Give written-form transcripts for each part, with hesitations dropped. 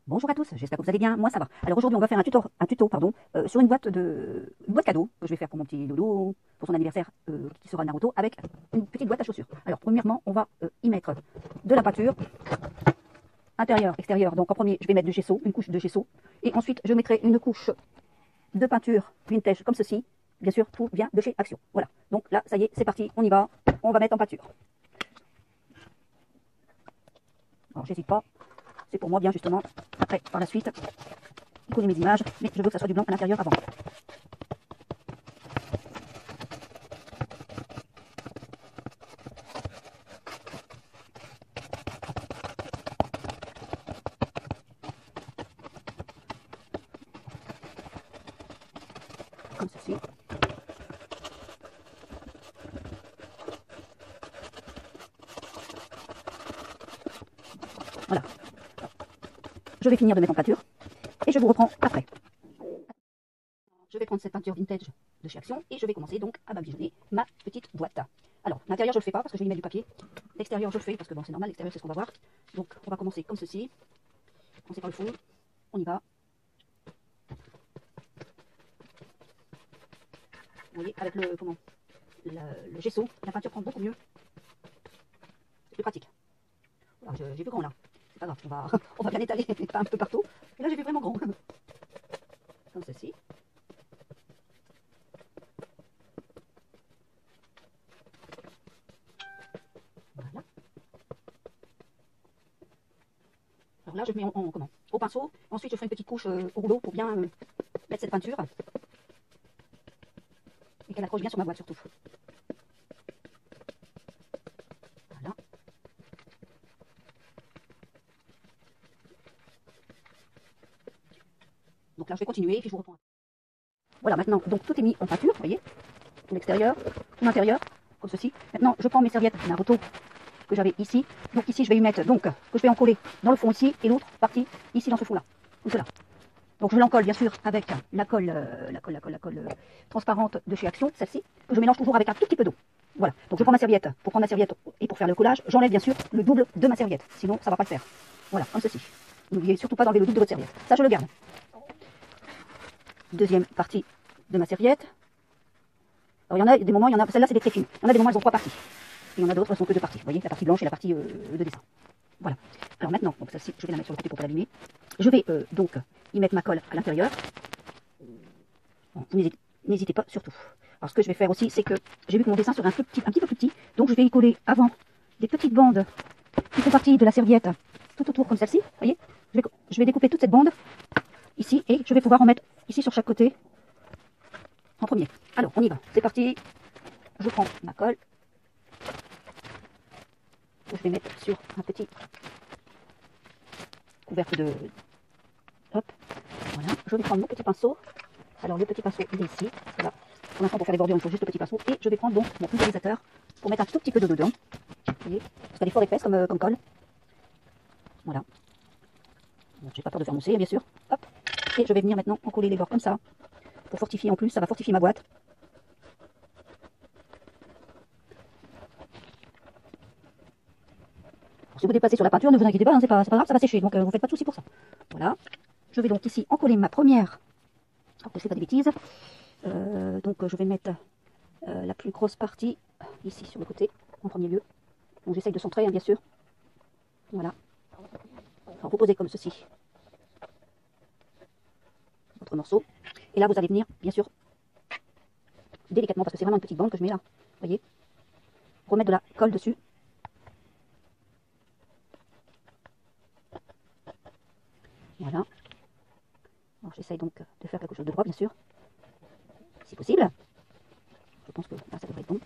Bonjour à tous, j'espère que vous allez bien, moi ça va. Alors aujourd'hui on va faire un tuto sur une boîte cadeau que je vais faire pour mon petit dodo, pour son anniversaire qui sera Naruto, avec une petite boîte à chaussures. Alors premièrement on va y mettre de la peinture, intérieure, extérieure. Donc en premier je vais mettre du gesso, une couche de gesso, et ensuite je mettrai une couche de peinture vintage comme ceci. Bien sûr tout vient de chez Action. Voilà, donc là ça y est, c'est parti, on y va, on va mettre en peinture. Alors j'hésite pas, c'est pour moi bien justement, après par la suite, coller mes images, mais je veux que ça soit du blanc à l'intérieur avant. Comme ceci. Voilà. Je vais finir de mettre en peinture et je vous reprends après. Je vais prendre cette peinture vintage de chez Action et je vais commencer donc à badigeonner ma petite boîte. Alors, l'intérieur je le fais pas parce que je vais y mettre du papier. L'extérieur je le fais parce que bon c'est normal, l'extérieur c'est ce qu'on va voir. Donc on va commencer comme ceci. Commencer par le fond. On y va. Vous voyez, avec le gesso, la peinture prend beaucoup mieux. C'est plus pratique. Voilà, j'ai vu grand là. C'est pas grave, on va bien étaler un peu partout. Et là j'ai vu vraiment grand. Comme ceci. Voilà. Alors là je mets au pinceau. Ensuite je fais une petite couche au rouleau pour bien mettre cette peinture. Et qu'elle accroche bien sur ma boîte surtout. Voilà. Donc là je vais continuer et puis je vous reprends. Voilà, maintenant, donc tout est mis en peinture, vous voyez, tout l'extérieur, tout l'intérieur, comme ceci. Maintenant, je prends mes serviettes Naruto que j'avais ici. Donc ici, je vais y mettre, donc, que je vais encoller dans le fond ici, et l'autre partie ici dans ce fond-là, comme cela. Donc je l'encolle bien sûr avec la colle, transparente de chez Action, celle-ci, que je mélange toujours avec un tout petit peu d'eau. Voilà, donc je prends ma serviette, pour prendre ma serviette et pour faire le collage, j'enlève bien sûr le double de ma serviette, sinon ça ne va pas le faire. Voilà, comme ceci. N'oubliez surtout pas d'enlever le double de votre serviette. Ça, je le garde. Deuxième partie de ma serviette. Alors il y en a des moments, celle-là c'est des très fines. Il y en a des moments, elles ont 3 parties. Et il y en a d'autres, elles sont que 2 parties. Vous voyez, la partie blanche et la partie de dessin. Voilà. Alors maintenant, donc celle-ci, je vais la mettre sur le côté pour pas l'abîmer. Je vais donc y mettre ma colle à l'intérieur. Bon, n'hésitez pas surtout. Alors ce que je vais faire aussi, c'est que j'ai vu que mon dessin serait un petit peu plus petit. Donc je vais y coller avant des petites bandes qui font partie de la serviette tout autour comme celle-ci. Vous voyez, je vais découper toute cette bande ici et je vais pouvoir en mettre ici sur chaque côté en premier. Alors on y va, c'est parti. Je prends ma colle. Que je vais mettre sur un petit couvercle de... Hop, voilà. Je vais prendre mon petit pinceau. Alors le petit pinceau, il est ici. Voilà. Pour l'instant, pour faire les bordures, il faut juste le petit pinceau. Et je vais prendre donc mon pulvérisateur pour mettre un tout petit peu d'eau dedans. Vous voyez, parce qu'elle est fort épaisse comme colle. Voilà. J'ai pas peur de faire mousser, bien sûr. Hop. Et je vais venir maintenant encoller les bords comme ça. Pour fortifier en plus, ça va fortifier ma boîte. Si vous dépassez sur la peinture, ne vous inquiétez pas, hein, c'est pas grave, ça va sécher, donc vous faites pas de soucis pour ça. Voilà. Je vais donc ici encoller ma première. Oh, que je fais pas des bêtises. Donc je vais mettre la plus grosse partie ici sur le côté, en premier lieu. Donc j'essaye de centrer, hein, bien sûr. Voilà. Alors, vous posez comme ceci votre morceau. Et là, vous allez venir, bien sûr, délicatement, parce que c'est vraiment une petite bande que je mets là. Vous voyez, remettre de la colle dessus. Voilà. Alors j'essaye donc de faire quelque chose de droit, bien sûr, si possible. Je pense que là, ça devrait être bon.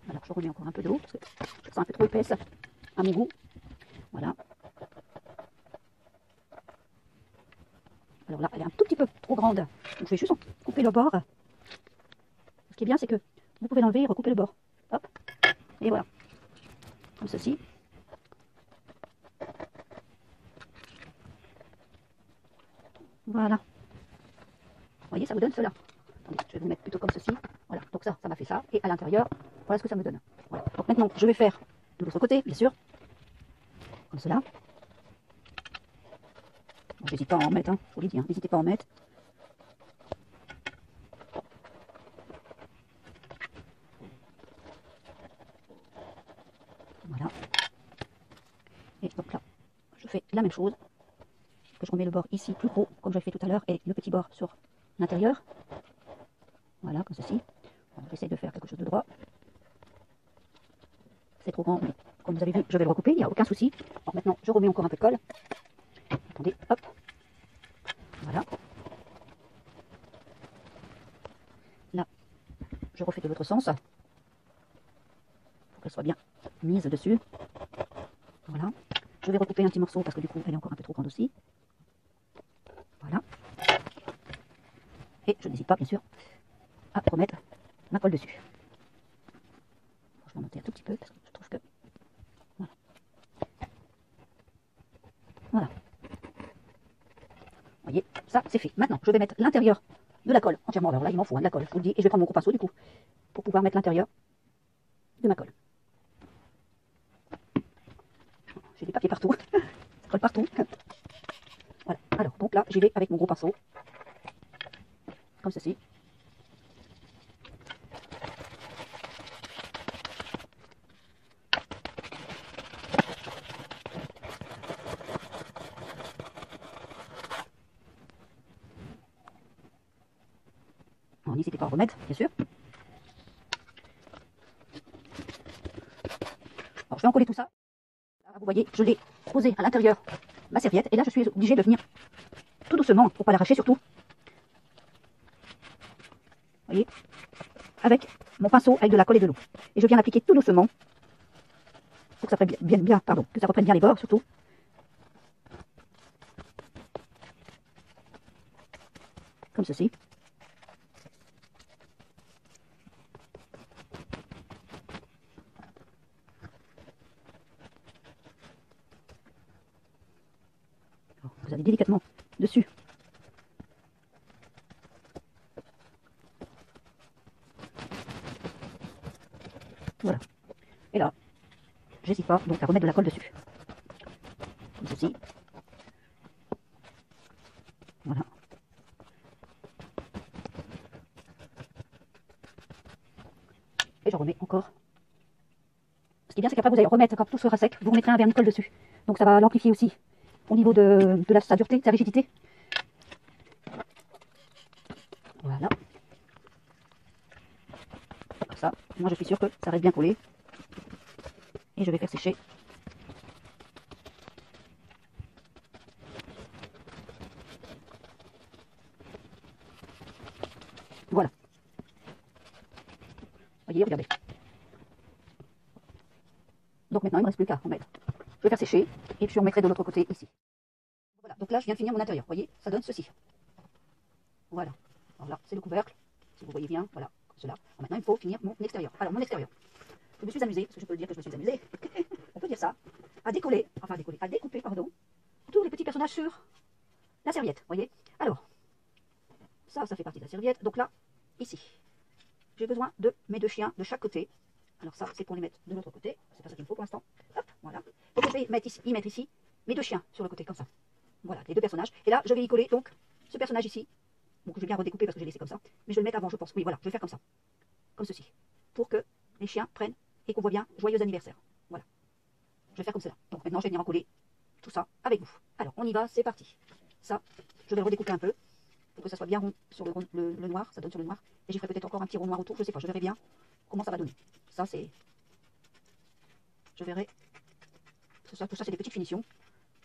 Alors je remets encore un peu d'eau, parce que je sens un peu trop épaisse à mon goût. Voilà. Alors là, elle est un tout petit peu trop grande. Donc je vais juste en couper le bord. Ce qui est bien, c'est que vous pouvez l'enlever et recouper le bord. Hop. Et voilà. Comme ceci. Voilà. Vous voyez, ça vous donne cela. Attendez, je vais vous mettre plutôt comme ceci. Voilà, donc ça m'a fait ça. Et à l'intérieur, voilà ce que ça me donne. Voilà. Donc maintenant, je vais faire de l'autre côté, bien sûr. comme cela. Bon, j'hésite pas à en mettre, hein, je vous l'ai dit, hein, n'hésitez pas à en mettre. Voilà. Et donc là, je fais la même chose, que je remets le bord ici plus gros, comme j'avais fait tout à l'heure, et le petit bord sur l'intérieur. Voilà, comme ceci. J'essaye de faire quelque chose de droit. C'est trop grand, mais comme vous avez vu, je vais le recouper, il n'y a aucun souci. Alors maintenant, je remets encore un peu de colle. Attendez, hop. Voilà. Là, je refais de l'autre sens. Pour qu'elle soit bien mise dessus. Voilà. Je vais recouper un petit morceau parce que du coup, elle est encore un peu trop grande aussi. Voilà. Et je n'hésite pas, bien sûr, à remettre ma colle dessus. Je vais monter un tout petit peu parce que je trouve que... Voilà. Voilà. Vous voyez, ça c'est fait. Maintenant, je vais mettre l'intérieur de la colle entièrement. Alors là, il m'en faut de la colle, je vous le dis. Et je vais prendre mon gros pinceau du coup, pour pouvoir mettre l'intérieur de ma colle. J'ai des papiers partout. Ça colle partout. Voilà. Alors, donc là, j'y vais avec mon gros pinceau. Comme ceci. N'hésitez pas à remettre, bien sûr. Alors, je vais encoller tout ça. Là, vous voyez, je l'ai posé à l'intérieur ma serviette. Et là, je suis obligée de venir tout doucement, pour pas l'arracher surtout. Vous voyez, avec mon pinceau avec de la colle et de l'eau. Et je viens l'appliquer tout doucement. Pour que ça prenne bien, pardon, que ça reprenne bien les bords surtout. Comme ceci. Alors, vous allez délicatement dessus. Voilà. Et là, j'hésite pas donc à remettre de la colle dessus. Comme ceci. Voilà. Et je remets encore. Ce qui est bien, c'est qu'après vous allez remettre, quand tout sera sec, vous remettrez un vernis colle dessus. Donc ça va l'amplifier aussi au niveau de sa dureté, de sa rigidité. Voilà. Comme ça, moi je suis sûre que ça reste bien collé. Et je vais faire sécher. Voilà. Voyez, regardez. Donc maintenant, il ne me reste plus qu'à en mettre. Je vais faire sécher et puis on mettrait de l'autre côté ici. Voilà, donc là je viens de finir mon intérieur. Vous voyez, ça donne ceci. Voilà. Alors là, c'est le couvercle. Si vous voyez bien, voilà, comme cela. Alors maintenant, il faut finir mon extérieur. Alors, mon extérieur. Je me suis amusée, parce que je peux dire que je me suis amusée. On peut dire ça. À décoller, enfin à décoller, à découper, pardon, tous les petits personnages sur la serviette. Vous voyez. Alors, ça fait partie de la serviette. Donc là, ici, j'ai besoin de mes deux chiens de chaque côté. Alors ça, c'est pour les mettre de l'autre côté. C'est pas ça qu'il me faut pour l'instant. Hop, voilà. Donc je vais y mettre ici mes deux chiens sur le côté, comme ça. Voilà, les deux personnages. Et là, je vais y coller donc ce personnage ici. Donc je vais bien redécouper parce que j'ai laissé comme ça. Mais je vais le mettre avant, je pense. Oui, voilà, je vais faire comme ça. Comme ceci. Pour que les chiens prennent et qu'on voit bien joyeux anniversaire. Voilà. Je vais faire comme cela. Donc maintenant, je vais venir encoller tout ça avec vous. Alors, on y va, c'est parti. Ça, je vais le redécouper un peu pour que ça soit bien rond sur le noir. Ça donne sur le noir. Et j'y ferai peut-être encore un petit rond noir autour. Je sais pas, je verrai bien comment ça va donner. Ça, c'est... Je verrai. Tout ça, c'est des petites finitions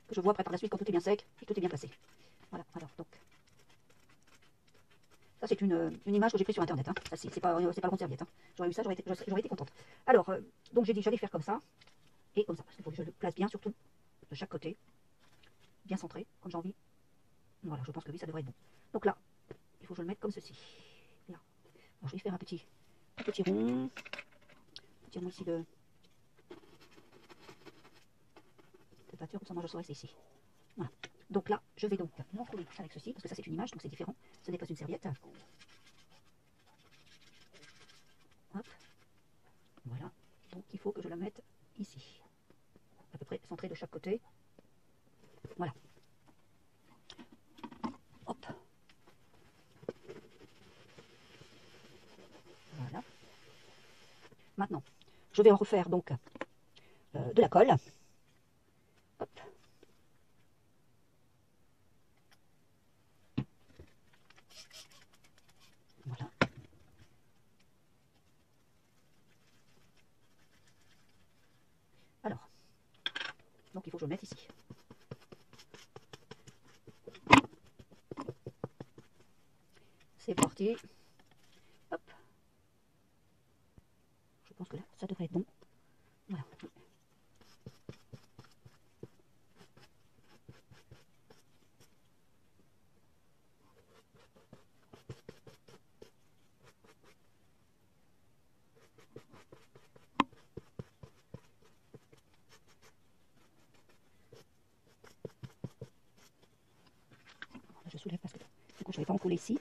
que je vois après par la suite quand tout est bien sec et tout est bien placé. Voilà, alors, donc... Ça, c'est une image que j'ai prise sur Internet. Hein. C'est pas le rond serviette. Hein. J'aurais eu ça, j'aurais été contente. Alors, donc j'ai dit j'allais faire comme ça. Et comme ça, parce qu'il faut que je le place bien, surtout de chaque côté. Bien centré, comme j'ai envie. Voilà, je pense que oui, ça devrait être bon. Donc là, il faut que je le mette comme ceci. Là. Alors, je vais faire un petit rond. Petit rond ici de pâture, comme ça, moi je saurai c'est ici. Voilà. Donc là, je vais donc l'encoller avec ceci, parce que ça c'est une image, donc c'est différent. Ce n'est pas une serviette. Hop. Voilà. Donc il faut que je la mette ici. À peu près centrer de chaque côté. Voilà. Hop. Voilà. Maintenant, je vais en refaire donc de la colle. Hop. Voilà. Alors, donc il faut que je le mette ici. C'est parti. Hop. Je pense que là, ça devrait être bon. Voilà. Je soulève parce que du coup je n'avais pas encollé ici.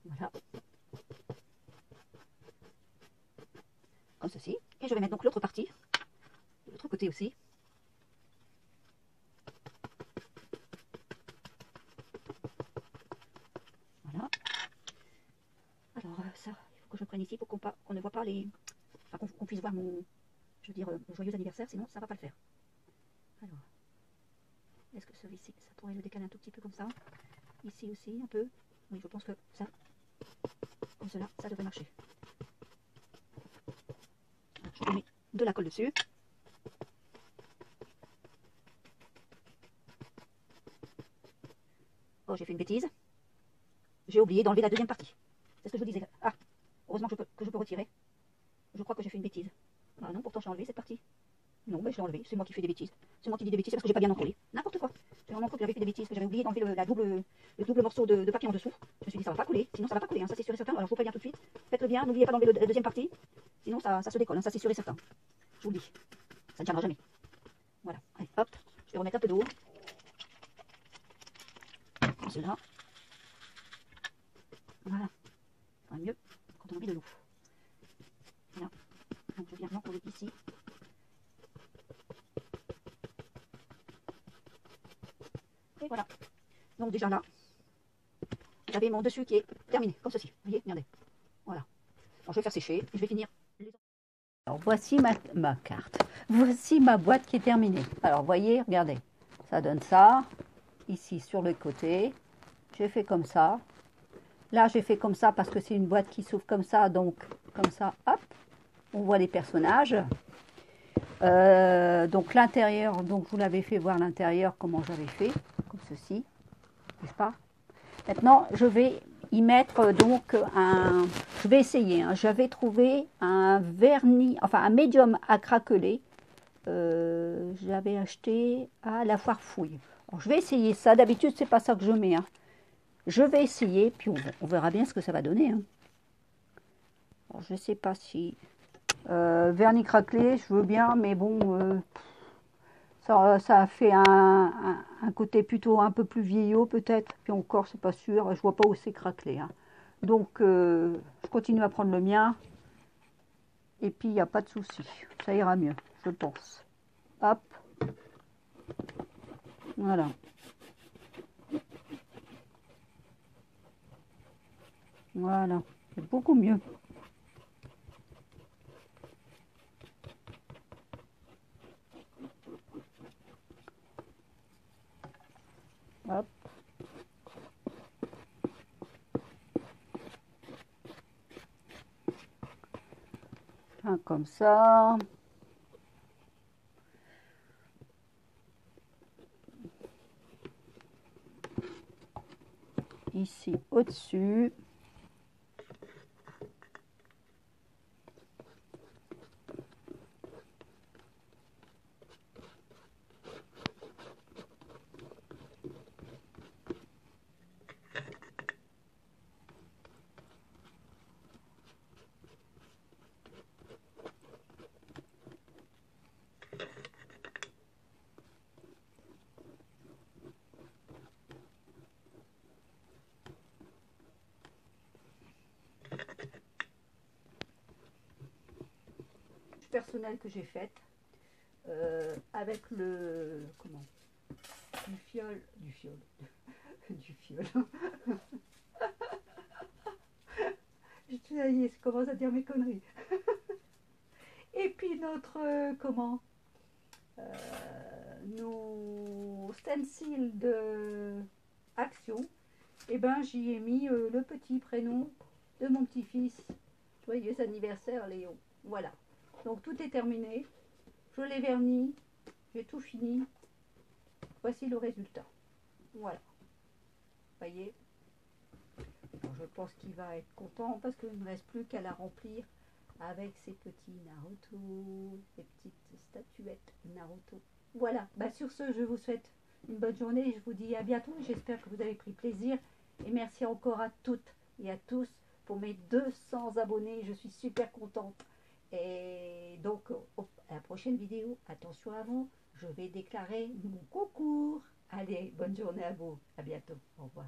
Voilà. Comme ceci. Et je vais mettre donc l'autre partie, de l'autre côté aussi. Voilà. Alors ça, il faut que je prenne ici pour qu'on ne voit pas les... Enfin qu'on puisse voir mon... Je veux dire, joyeux anniversaire, sinon ça ne va pas le faire. Alors, est-ce que celui-ci, ça pourrait le décaler un tout petit peu comme ça? Ici aussi, un peu. Oui, je pense que ça, comme cela, ça devrait marcher. Je mets de la colle dessus. Oh, j'ai fait une bêtise. J'ai oublié d'enlever la deuxième partie. C'est ce que je vous disais. Ah, heureusement que je peux retirer. Je crois que j'ai fait une bêtise. Ah non, pourtant j'ai enlevé cette partie. Non, mais je l'ai enlevé. C'est moi qui fais des bêtises. C'est moi qui dis des bêtises parce que j'ai pas bien encollé. N'importe quoi. J'ai vraiment cru que j'avais fait des bêtises, que j'avais oublié d'enlever le double morceau de papier en dessous. Je me suis dit, ça va pas coller. Sinon, ça va pas coller. Hein. Ça, c'est sûr et certain. Alors, je vous préviens tout de suite. Faites-le bien. N'oubliez pas d'enlever la deuxième partie. Sinon, ça se décolle. Hein. Ça, c'est sûr et certain. Je vous le dis. Ça ne tiendra jamais. Voilà. Allez, hop. Je vais remettre un peu d'eau. Comme cela. Voilà. Ça va mieux quand on a mis de l'eau. Voilà. Donc, je viens l'encoller ici. Et voilà. Donc déjà là, j'avais mon dessus qui est terminé, comme ceci. Vous voyez, regardez. Voilà. Alors, je vais faire sécher et je vais finir. Alors voici ma carte. Voici ma boîte qui est terminée. Alors voyez, regardez. Ça donne ça. Ici sur le côté. J'ai fait comme ça. Là j'ai fait comme ça parce que c'est une boîte qui s'ouvre comme ça. Donc comme ça, hop. On voit les personnages. Donc l'intérieur, donc je vous l'avais fait voir l'intérieur, comment j'avais fait. Comme ceci. N'est-ce pas? Maintenant, je vais y mettre donc un... Je vais essayer. Hein, j'avais trouvé un vernis, enfin un médium à craqueler. J'avais acheté à la foire fouille. Alors, je vais essayer ça. D'habitude, c'est pas ça que je mets. Hein. Je vais essayer, puis on verra bien ce que ça va donner. Hein. Alors, je sais pas si... vernis craquelé, je veux bien, mais bon... ça a fait un côté plutôt un peu plus vieillot peut-être. Puis encore, c'est pas sûr. Je vois pas où c'est craquelé. Hein. Donc, je continue à prendre le mien. Et puis, il n'y a pas de souci. Ça ira mieux, je pense. Hop. Voilà. Voilà. C'est beaucoup mieux. Hop. Un comme ça. Ici au-dessus. personnelle que j'ai faite avec le comment du fiol du fiol. Ça y est, je commence à dire mes conneries. Et puis notre comment nos stencils de action, et ben j'y ai mis le petit prénom de mon petit-fils. Joyeux anniversaire Léo. Voilà. Donc tout est terminé. Je l'ai verni. J'ai tout fini. Voici le résultat. Voilà. Voyez. Alors, je pense qu'il va être content parce qu'il ne reste plus qu'à la remplir avec ses petits Naruto, ses petites statuettes Naruto. Voilà. Bah, sur ce, je vous souhaite une bonne journée et je vous dis à bientôt. J'espère que vous avez pris plaisir et merci encore à toutes et à tous pour mes 200 abonnés. Je suis super contente. Et donc, à la prochaine vidéo, attention à vous, je vais déclarer mon concours. Allez, bonne journée à vous. À bientôt. Au revoir.